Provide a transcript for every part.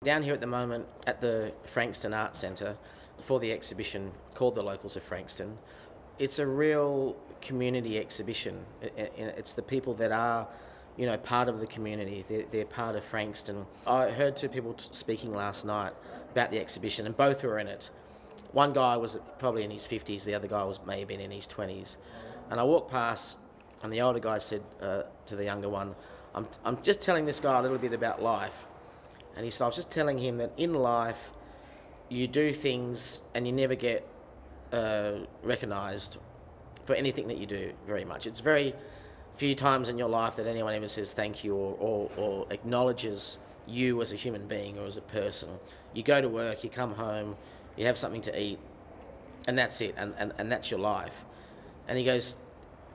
Down here at the moment at the Frankston Art Centre for the exhibition called The Locals of Frankston. It's a real community exhibition. It's the people that are, you know, part of the community. They're part of Frankston. I heard two people speaking last night about the exhibition, and both were in it. One guy was probably in his 50s, the other guy may have been in his 20s. And I walked past, and the older guy said to the younger one, I'm just telling this guy a little bit about life. And he said, I was just telling him that in life, you do things and you never get recognised for anything that you do very much. It's very few times in your life that anyone ever says thank you or acknowledges you as a human being or as a person. You go to work, you come home, you have something to eat, and that's it, and that's your life. And he goes,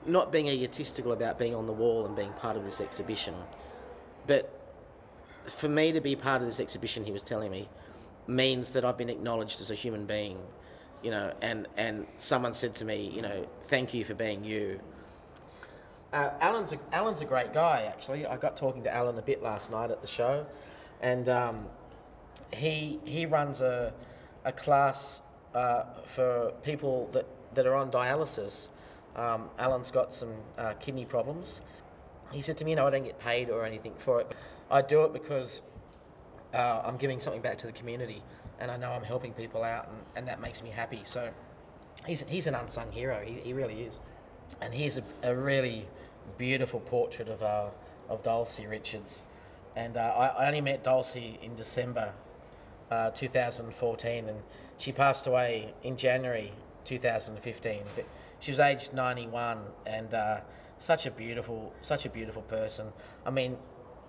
not being egotistical about being on the wall and being part of this exhibition, but for me to be part of this exhibition, he was telling me, means that I've been acknowledged as a human being, you know, and someone said to me, you know, thank you for being you. Alan's a great guy, actually. I got talking to Alan a bit last night at the show, and he runs a class for people that are on dialysis. Alan's got some kidney problems. He said to me, you know, I don't get paid or anything for it. I do it because I'm giving something back to the community, and I know I'm helping people out, and that makes me happy. So he's an unsung hero. He really is. And here's a really beautiful portrait of Dulce Richards. And I only met Dulce in December 2014, and she passed away in January 2015. But she was aged 91, and such a beautiful person. I mean,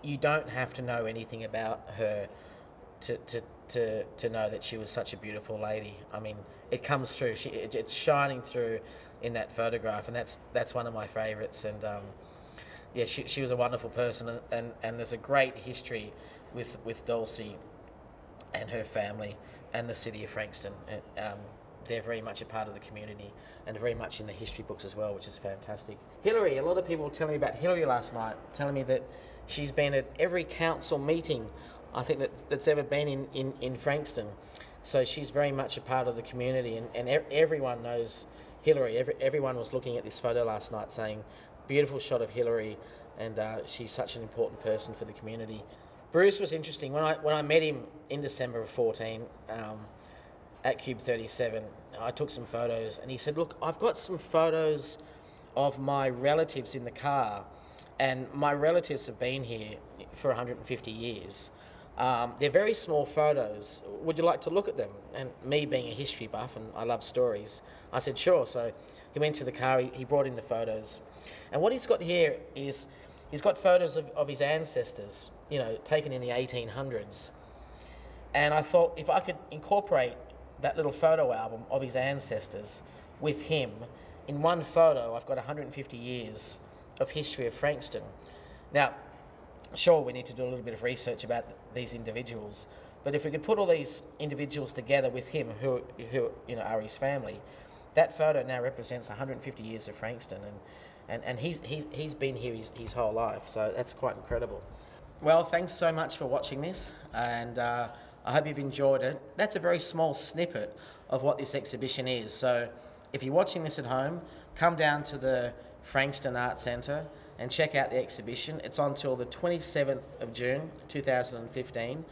you don't have to know anything about her to know that she was such a beautiful lady. I mean, it comes through. It's shining through in that photograph, and that's one of my favourites. And yeah, she was a wonderful person, and there's a great history with Dulce and her family and the city of Frankston. They're very much a part of the community and very much in the history books as well, which is fantastic. Hillary, a lot of people were telling me about Hillary last night, telling me that she's been at every council meeting, I think, that's ever been in Frankston. So she's very much a part of the community, and everyone knows Hillary. Everyone was looking at this photo last night saying, beautiful shot of Hillary, and she's such an important person for the community. Bruce was interesting. When I met him in December of 14, at Cube 37, I took some photos, and he said, look, I've got some photos of my relatives in the car, and my relatives have been here for 150 years. They're very small photos. Would you like to look at them? And me being a history buff, and I love stories, I said, sure. So he went to the car, he brought in the photos. And what he's got here is, he's got photos of his ancestors, you know, taken in the 1800s. And I thought, if I could incorporate that little photo album of his ancestors with him, in one photo, I've got 150 years of history of Frankston. Now, sure, we need to do a little bit of research about these individuals, but if we could put all these individuals together with him, who you know are his family, that photo now represents 150 years of Frankston, and he's been here his whole life, so that's quite incredible. Well, thanks so much for watching this, and I hope you've enjoyed it. That's a very small snippet of what this exhibition is. So if you're watching this at home, come down to the Frankston Art Centre and check out the exhibition. It's on till the 27th of June 2015.